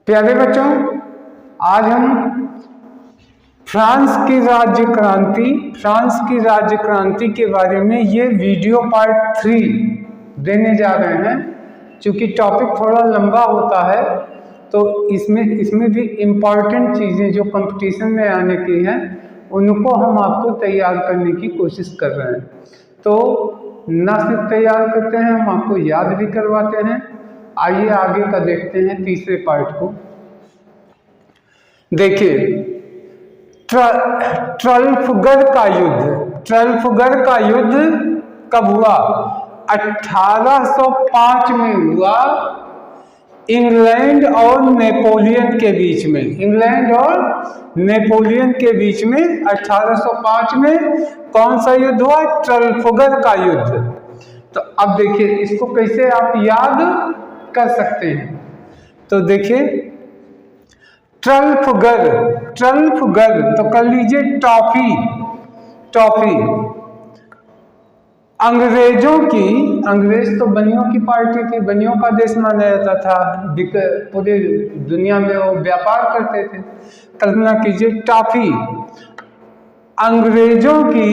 प्यारे बच्चों, आज हम फ्रांस की राज्य क्रांति के बारे में ये वीडियो पार्ट 3 देने जा रहे हैं। क्योंकि टॉपिक थोड़ा लंबा होता है तो इसमें भी इम्पॉर्टेंट चीज़ें जो कंपटीशन में आने की हैं उनको हम आपको तैयार करने की कोशिश कर रहे हैं। तो न सिर्फ तैयार करते हैं, हम आपको याद भी करवाते हैं। आइए आगे का देखते हैं तीसरे पार्ट को। देखिए, ट्रफलगर का युद्ध कब हुआ? 1805 में हुआ, इंग्लैंड और नेपोलियन के बीच में। 1805 में कौन सा युद्ध हुआ? ट्रफलगर का युद्ध। तो अब देखिए इसको कैसे आप याद कर सकते हैं। तो देखिए, ट्रफलगर तो कर लीजिए टॉफी। अंग्रेज तो बनियों की पार्टी थी, बनियों का देश माना जाता था। पूरी दुनिया में वो व्यापार करते थे। कल्पना कीजिए, टॉफी, अंग्रेजों की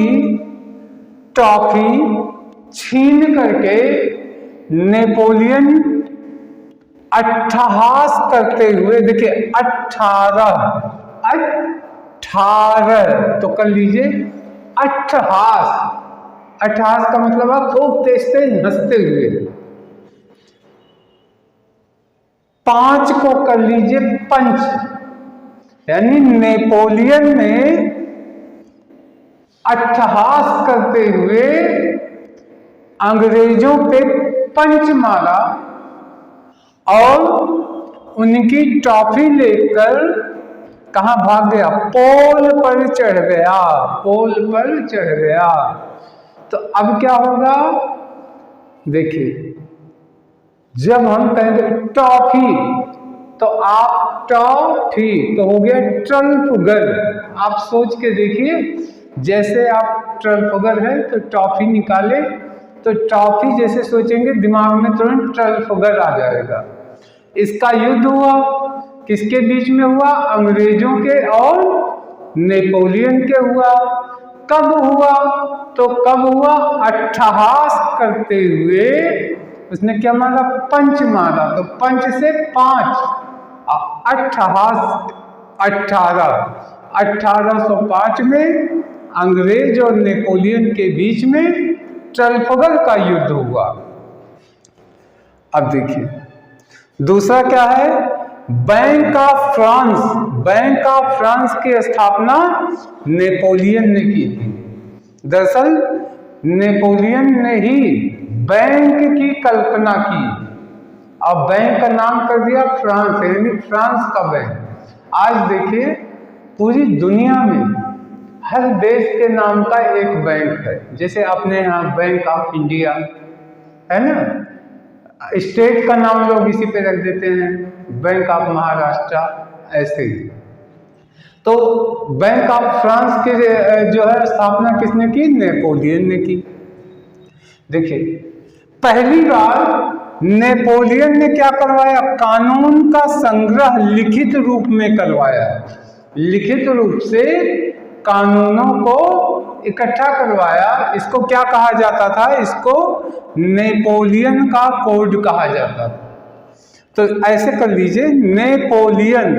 टॉफी छीन करके नेपोलियन अट्टहास करते हुए, देखिए 18 तो कर लीजिए अट्टहास का मतलब है खूब तेज हंसते हुए। 5 को कर लीजिए पंच, यानी नेपोलियन ने अट्टहास करते हुए अंग्रेजों पे पंच मारा और उनकी टॉफी लेकर कहाँ भाग गया? पोल पर चढ़ गया। तो अब क्या होगा? देखिए, जब हम कहेंगे टॉफी तो आप टॉफी तो हो गया ट्रफलगर। आप सोच के देखिए, जैसे आप ट्रफलगर है तो टॉफी निकाले तो टॉफी जैसे सोचेंगे दिमाग में तुरंत ट्रफलगर आ जाएगा। इसका युद्ध हुआ, किसके बीच में हुआ? अंग्रेजों के और नेपोलियन के हुआ। कब हुआ? अट्टहास करते हुए उसने क्या मारा? पंच मारा। तो पंच से 5, अट्टहास 1805 में अंग्रेज और नेपोलियन के बीच में ट्रफलगर का युद्ध हुआ। अब देखिए दूसरा क्या है? बैंक ऑफ फ्रांस की स्थापना नेपोलियन ने की थी। दरअसल नेपोलियन ने ही बैंक की कल्पना की और बैंक का नाम कर दिया फ्रांस, यानी फ्रांस का बैंक। आज देखिए पूरी दुनिया में हर देश के नाम का एक बैंक है। जैसे अपने यहाँ बैंक ऑफ इंडिया है ना, स्टेट का नाम लोग इसी पे रख देते हैं, बैंक ऑफ महाराष्ट्र, ऐसे ही। तो बैंक ऑफ फ्रांस की जो है स्थापना किसने की? नेपोलियन ने की। देखिए, पहली बार नेपोलियन ने क्या करवाया? कानून का संग्रह लिखित रूप में करवाया। लिखित रूप से कानूनों को इकट्ठा करवाया। इसको क्या कहा जाता था? इसको नेपोलियन का कोड कहा जाता था। तो ऐसे कर लीजिए, नेपोलियन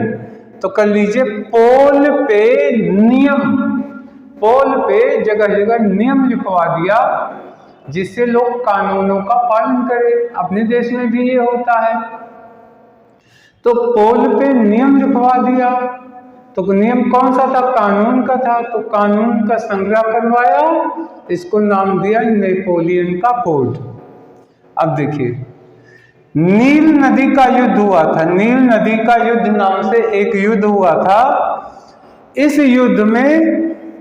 तो कर लीजिए पोल पे जगह जगह नियम लिखवा दिया जिससे लोग कानूनों का पालन करें। अपने देश में भी ये होता है। तो पोल पे नियम लिखवा दिया। तो नियम कौन सा था? कानून का था। तो कानून का संग्रह करवाया, इसको नाम दिया नेपोलियन का कोड। अब देखिए, नील नदी का युद्ध हुआ था। नील नदी का युद्ध नाम से एक युद्ध हुआ था। इस युद्ध में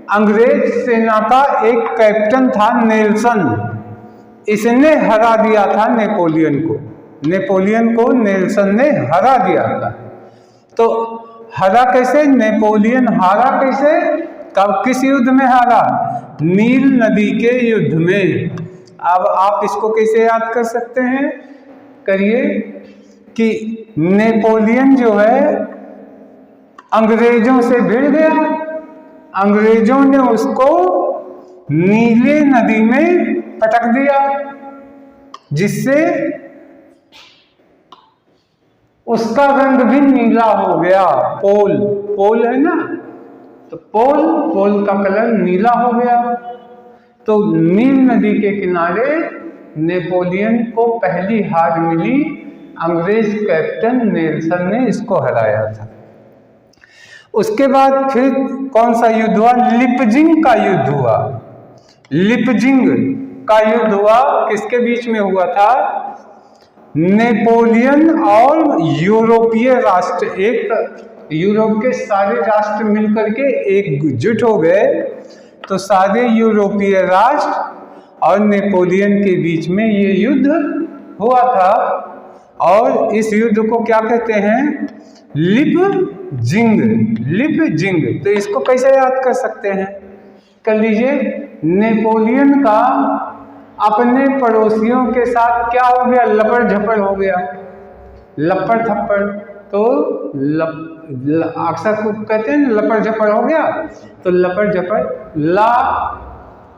अंग्रेज सेना का एक कैप्टन था नेल्सन। इसने हरा दिया था नेपोलियन को नेल्सन ने हरा दिया था। तो हरा कैसे? नेपोलियन हारा कैसे? कब, किस युद्ध में हारा? नील नदी के युद्ध में। अब आप इसको कैसे याद कर सकते हैं? करिए कि नेपोलियन जो है अंग्रेजों से भिड़ गया। अंग्रेजों ने उसको नीले नदी में पटक दिया, जिससे उसका रंग भी नीला हो गया। पोल, पोल है ना, तो पोल का कलर नीला हो गया। तो नील नदी के किनारे नेपोलियन को पहली हार मिली। अंग्रेज कैप्टन नेल्सन ने इसको हराया था। उसके बाद फिर कौन सा युद्ध हुआ? लिपजिंग का युद्ध हुआ। लिपजिंग का युद्ध हुआ, किसके बीच में हुआ था? नेपोलियन और यूरोपीय राष्ट्र, एक यूरोप के सारे राष्ट्र मिलकर के एकजुट हो गए। तो सारे यूरोपीय राष्ट्र और नेपोलियन के बीच में ये युद्ध हुआ था। और इस युद्ध को क्या कहते हैं? लिपजिंग। लिपजिंग। तो इसको कैसे याद कर सकते हैं? कर लीजिए, नेपोलियन का अपने पड़ोसियों के साथ क्या हो गया? लपड़ झपड़ हो गया, लपड़ थप्पड़। तो अक्सर को कहते हैं लपड़ झपड़ हो गया। तो लपड़ झपड़, ला,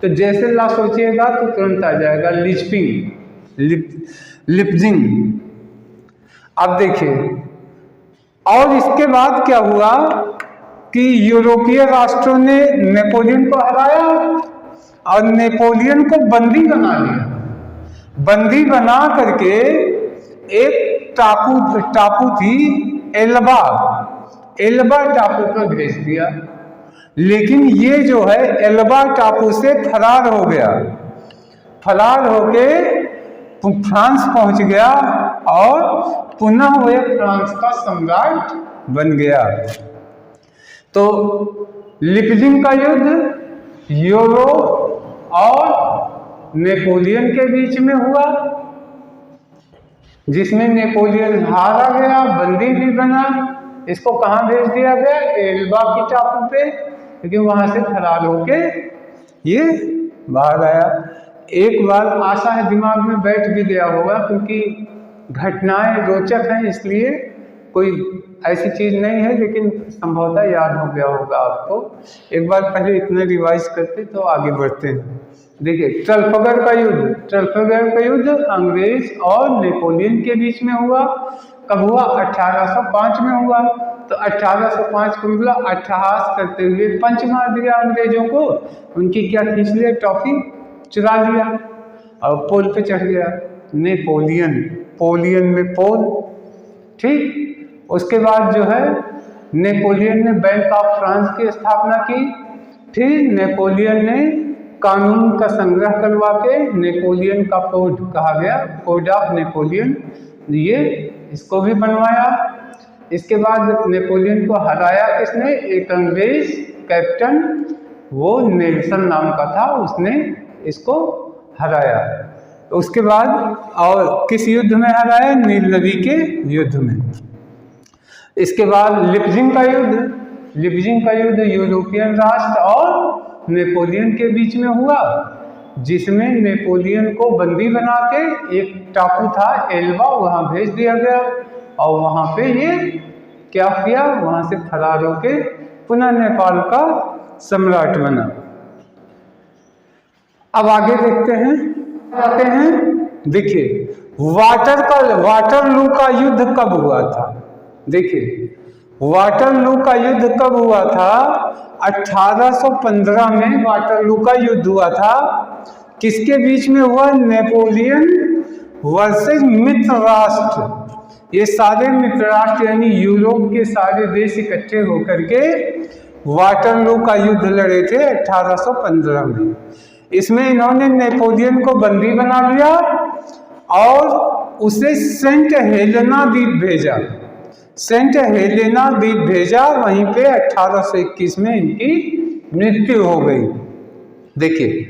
तो जैसे ला सोचिएगा तो तुरंत आ जाएगा लिपजिंग, लिपजिंग। अब देखिए, और इसके बाद क्या हुआ कि यूरोपीय राष्ट्रों ने नेपोलियन को हराया और नेपोलियन को बंदी बना लिया। बंदी बना करके एक टापू थी एल्बा, एल्बा टापू पर भेज दिया। लेकिन ये जो है एल्बा टापू से फरार हो गया। फरार होके फ्रांस पहुंच गया और पुनः वह फ्रांस का सम्राट बन गया। तो लिपजिंग का युद्ध यूरोप और नेपोलियन के बीच में हुआ, जिसमें नेपोलियन हारा गया, बंदी भी बना। इसको कहाँ भेज दिया गया? एल्बा की टापू पे, क्योंकि वहां से फरार होके ये बाहर आया। एक बार आशा है दिमाग में बैठ भी गया होगा, क्योंकि घटनाएं रोचक हैं, इसलिए कोई ऐसी चीज नहीं है, लेकिन संभवतः याद हो गया होगा आपको। एक बार पहले इतना रिवाइज करते तो आगे बढ़ते हैं। देखिए, ट्रफलगर का युद्ध। ट्रफलगर का युद्ध अंग्रेज और नेपोलियन के बीच में हुआ। कब हुआ? 1805 में हुआ। तो 1805 को मतलब अट्ठहास करते हुए पंच मार दिया अंग्रेजों को। उनकी क्या खींच लिया? टॉफी चुरा लिया और पोल पे चढ़ गया नेपोलियन। पोलियन में पोल, ठीक। उसके बाद जो है नेपोलियन ने बैंक ऑफ फ्रांस की स्थापना की। फिर नेपोलियन ने कानून का संग्रह करवा के नेपोलियन का कोड कहा गया, कोड ऑफ नेपोलियन, ये इसको भी बनवाया। इसके बाद नेपोलियन को हराया किसने? एक अंग्रेज कैप्टन, वो नेल्सन नाम का था, उसने इसको हराया। उसके बाद और किस युद्ध में हराया? नील नदी के युद्ध में। इसके बाद लिपजिंग का युद्ध। लिपजिंग का युद्ध यूरोपियन राष्ट्र और नेपोलियन के बीच में हुआ, जिसमें नेपोलियन को बंदी बना के एक टापू था एल्बा, वहां भेज दिया गया और वहां पे ये क्या किया? वहां से फरार होके पुनः नेपाल का सम्राट बना। अब आगे देखते हैं, आते हैं। देखिए, वाटरलू का युद्ध कब हुआ था? देखिए, वाटरलू का युद्ध कब हुआ था? 1815 में वाटरलू का युद्ध हुआ था। किसके बीच में हुआ? नेपोलियन वर्सेस मित्र राष्ट्र। ये सारे मित्र राष्ट्र यानी यूरोप के सारे देश इकट्ठे होकर के वाटरलू का युद्ध लड़े थे 1815 में। इसमें इन्होंने नेपोलियन को बंदी बना लिया और उसे सेंट हेलेना द्वीप भेजा। सेंट हेलेना द्वीप भेजा, वहीं पे 1821 में इनकी मृत्यु हो गई। देखिए,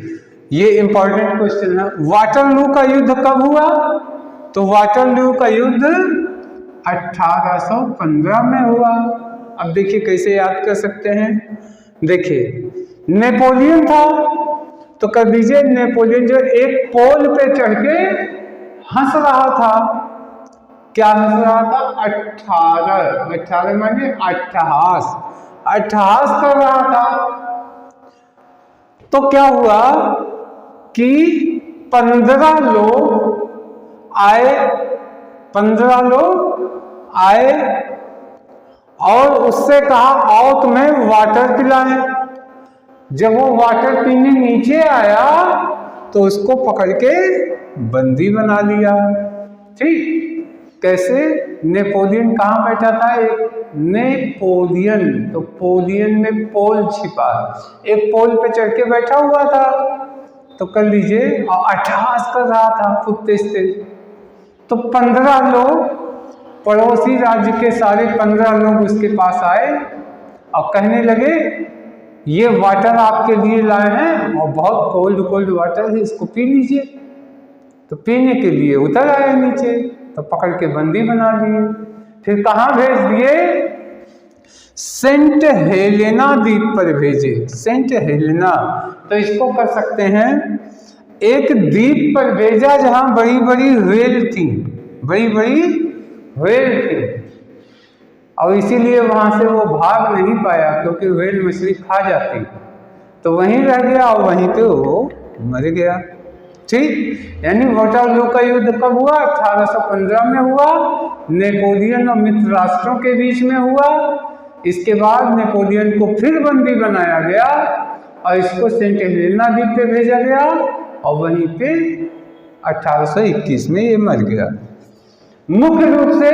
ये इंपॉर्टेंट क्वेश्चन है। वाटरलू का युद्ध कब हुआ? तो वाटरलू का युद्ध 1815 में हुआ। अब देखिए कैसे याद कर सकते हैं। देखिए, नेपोलियन था तो कर दीजिए, नेपोलियन जो एक पोल पे चढ़ के हंस रहा था, क्या हंस रहा था? 18, 18 माने अट्ठहास, अट्ठहास कर रहा था। तो क्या हुआ कि 15 लोग आए, 15 लोग आए और उससे कहा आओ तुम्हें वाटर पिलाएं। जब वो वाटर पीने नीचे आया तो उसको पकड़ के बंदी बना लिया। ठीक, कैसे? नेपोलियन कहाँ बैठा था? एक नेपोलियन, तो पोलियन में पोल छिपा, एक पोल पे चढ़ के बैठा हुआ था। तो कर लीजिए, और अट्ठहास कर रहा था खूब तेज तेज। तो 15 लोग, पड़ोसी राज्य के सारे 15 लोग उसके पास आए और कहने लगे ये वाटर आपके लिए लाए हैं और बहुत कोल्ड कोल्ड वाटर है, इसको पी लीजिए। तो पीने के लिए उतर आए नीचे, तो पकड़ के बंदी बना लिए। फिर कहाँ भेज दिए? सेंट हेलेना द्वीप पर भेजे। सेंट हेलेना, तो इसको कर सकते हैं एक द्वीप पर भेजा जहां बड़ी बड़ी व्हेल थी, बड़ी बड़ी व्हेल थी, और इसीलिए वहां से वो भाग नहीं पाया क्योंकि व्हेल मछली खा जाती, तो वहीं रह गया और वहीं पे वो मर गया। ठीक, यानी वाटरलू का युद्ध कब हुआ? 1815 में हुआ, नेपोलियन और मित्र राष्ट्रों के बीच में हुआ। इसके बाद नेपोलियन को फिर बंदी बनाया गया और इसको सेंट हेलेना द्वीप पे भेजा गया और वहीं पे 1821 में ये मर गया। मुख्य रूप से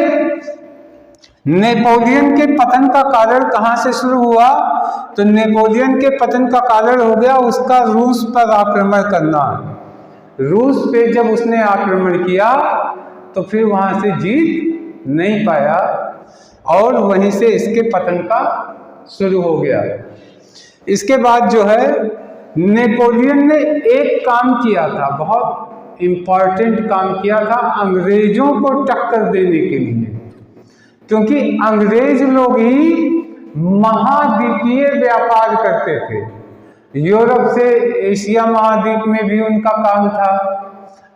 नेपोलियन के पतन का कारण कहां से शुरू हुआ? तो नेपोलियन के पतन का कारण हो गया उसका रूस पर आक्रमण करना। रूस पे जब उसने आक्रमण किया तो फिर वहां से जीत नहीं पाया और वहीं से इसके पतन का शुरू हो गया। इसके बाद जो है नेपोलियन ने एक काम किया था, बहुत इंपॉर्टेंट काम किया था अंग्रेजों को टक्कर देने के लिए, क्योंकि अंग्रेज लोग ही महाद्वीपीय व्यापार करते थे। यूरोप से एशिया महाद्वीप में भी उनका काम था,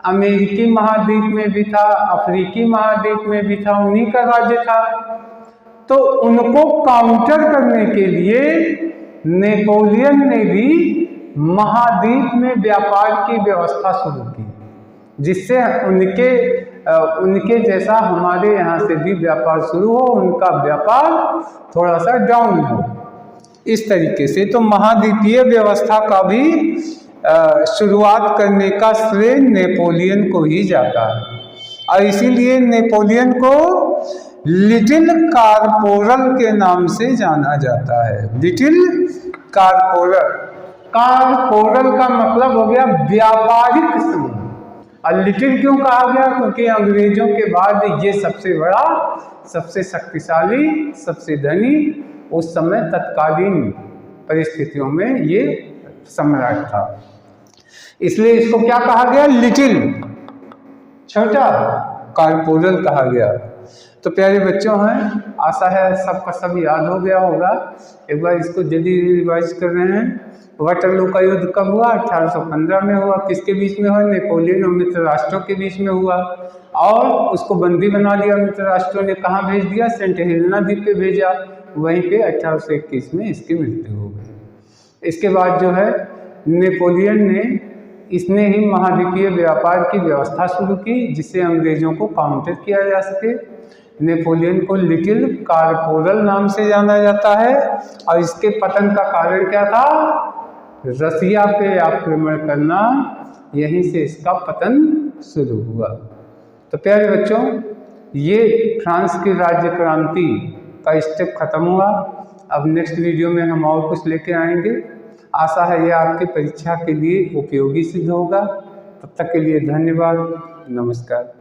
अमेरिकी महाद्वीप में भी था, अफ्रीकी महाद्वीप में भी था, उन्हीं का राज्य था। तो उनको काउंटर करने के लिए नेपोलियन ने भी महाद्वीप में व्यापार की व्यवस्था शुरू की, जिससे उनके जैसा हमारे यहाँ से भी व्यापार शुरू हो, उनका व्यापार थोड़ा सा डाउन हो। इस तरीके से तो महाद्वीपीय व्यवस्था का भी शुरुआत करने का श्रेय नेपोलियन को ही जाता है और इसीलिए नेपोलियन को लिटिल कारपोरल के नाम से जाना जाता है। लिटिल कारपोरल, कारपोरल का मतलब हो गया व्यापारिक समूह। और लिटिल क्यों कहा गया? क्योंकि अंग्रेजों के बाद ये सबसे बड़ा, सबसे शक्तिशाली, सबसे धनी, उस समय तत्कालीन परिस्थितियों में ये सम्राट था, इसलिए इसको क्या कहा गया? लिटिल, छोटा, कारपोरल कहा गया। तो प्यारे बच्चों हैं, आशा है सबका सब याद हो गया होगा। एक बार इसको जल्दी रिवाइज कर रहे हैं। वाटरलू का युद्ध कब हुआ? 1815 में हुआ। किसके बीच में हुआ? नेपोलियन और मित्र राष्ट्रों के बीच में हुआ और उसको बंदी बना लिया मित्र राष्ट्रों ने। कहाँ भेज दिया? सेंट हेलेना द्वीप पे भेजा, वहीं पे 1821 में इसकी मृत्यु हो गई। इसके बाद जो है नेपोलियन ने, इसने ही महाद्वीपीय व्यापार की व्यवस्था शुरू की जिससे अंग्रेजों को काउंटर किया जा सके। नेपोलियन को लिटिल कारपोरल नाम से जाना जाता है और इसके पतन का कारण क्या था? रसिया पे आक्रमण करना, यहीं से इसका पतन शुरू हुआ। तो प्यारे बच्चों, ये फ्रांस की राज्य क्रांति का स्टेप खत्म हुआ। अब नेक्स्ट वीडियो में हम और कुछ लेके आएंगे। आशा है यह आपकी परीक्षा के लिए उपयोगी सिद्ध होगा। तब तक के लिए धन्यवाद, नमस्कार।